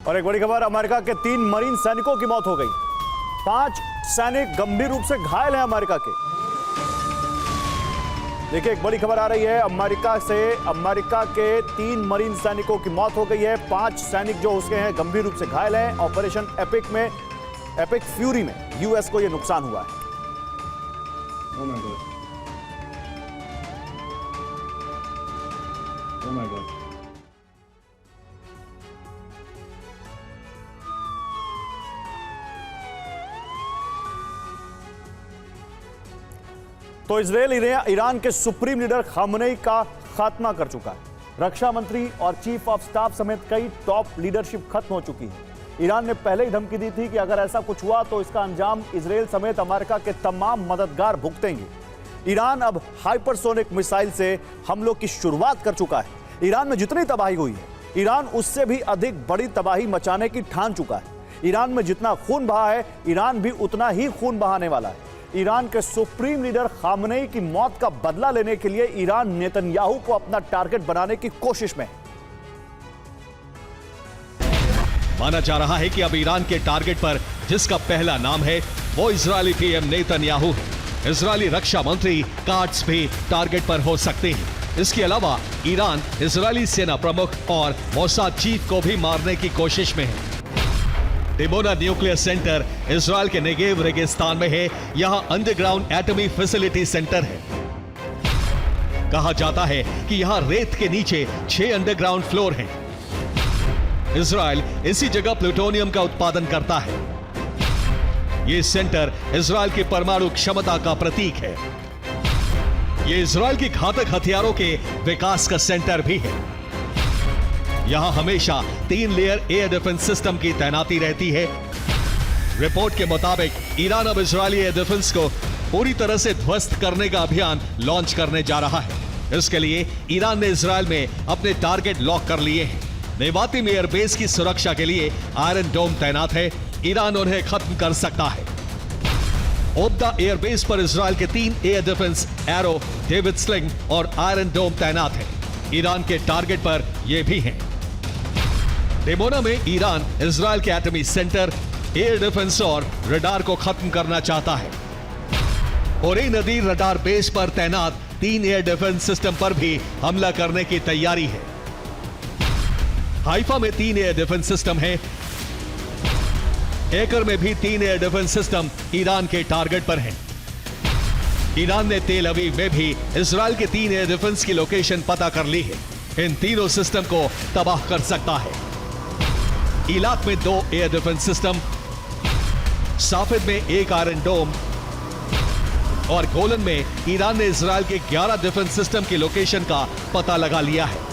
और एक बड़ी खबर, अमेरिका के 3 मरीन सैनिकों की मौत हो गई। 5 सैनिक गंभीर रूप से घायल हैं अमेरिका के। देखिए, एक बड़ी खबर आ रही है अमेरिका से। अमेरिका के 3 मरीन सैनिकों की मौत हो गई है। 5 सैनिक जो उसके हैं गंभीर रूप से घायल हैं। ऑपरेशन एपिक फ्यूरी में यूएस को यह नुकसान हुआ है। Oh my God. Oh my God. तो इजरायल ईरान के सुप्रीम लीडर खामनेई का खात्मा कर चुका है। रक्षा मंत्री और चीफ ऑफ स्टाफ समेत कई टॉप लीडरशिप खत्म हो चुकी है। ईरान ने पहले ही धमकी दी थी कि अगर ऐसा कुछ हुआ तो इसका अंजाम इजरायल समेत अमेरिका के तमाम मददगार भुगतेंगे। ईरान अब हाइपरसोनिक मिसाइल से हमलों की शुरुआत कर चुका है। ईरान में जितनी तबाही हुई है, ईरान उससे भी अधिक बड़ी तबाही मचाने की ठान चुका है। ईरान में जितना खून बहा है, ईरान भी उतना ही खून बहाने वाला है। ईरान के सुप्रीम लीडर खामनेई की मौत का बदला लेने के लिए ईरान नेतन्याहू को अपना टारगेट बनाने की कोशिश में है। माना जा रहा है कि अब ईरान के टारगेट पर जिसका पहला नाम है वो इजरायली पीएम नेतन्याहू है। इजरायली रक्षा मंत्री काट्स भी टारगेट पर हो सकते हैं। इसके अलावा ईरान इजरायली सेना प्रमुख और मोसाद चीफ को भी मारने की कोशिश में है। डिमोना न्यूक्लियर सेंटर इजरायल के नेगेव रेगिस्तान में है। यहां अंडरग्राउंड एटमी फैसिलिटी सेंटर है। कहा जाता है कि यहां रेत के नीचे 6 अंडरग्राउंड फ्लोर हैं। इजरायल इसी जगह प्लूटोनियम का उत्पादन करता है। यह सेंटर इजरायल की परमाणु क्षमता का प्रतीक है। यह इजरायल की घातक हथियारों के विकास का सेंटर भी है। यहां हमेशा 3 लेयर एयर डिफेंस सिस्टम की तैनाती रहती है। रिपोर्ट के मुताबिक ईरान अब इजरायली एयर डिफेंस को पूरी तरह से ध्वस्त करने का अभियान लॉन्च करने जा रहा है। इसके लिए ईरान ने इजरायल में अपने टारगेट लॉक कर लिए हैं। नेवातिम एयरबेस की सुरक्षा के लिए आयरन डोम तैनात है। ईरान उन्हें खत्म कर सकता है। ओब्दा एयरबेस पर इजरायल के 3 air defence arrow, David sling और आयरन डोम तैनात है। ईरान के टारगेट पर ये भी हैं। डिमोना में ईरान इजरायल के एटमी सेंटर, एयर डिफेंस और रडार को खत्म करना चाहता है। ओरे नदी रडार बेस पर तैनात 3 एयर डिफेंस सिस्टम पर भी हमला करने की तैयारी है। हाइफा में 3 एयर डिफेंस सिस्टम है। एकर में भी 3 एयर डिफेंस सिस्टम ईरान के टारगेट पर हैं। ईरान ने तेल अवीव में भी इजरायल के 3 एयर डिफेंस की लोकेशन पता कर ली है। इन तीनों सिस्टम को तबाह कर सकता है। इलाक में 2 एयर डिफेंस सिस्टम, साफिद में 1 आयरन डोम और गोलन में ईरान ने इजरायल के 11 डिफेंस सिस्टम की लोकेशन का पता लगा लिया है।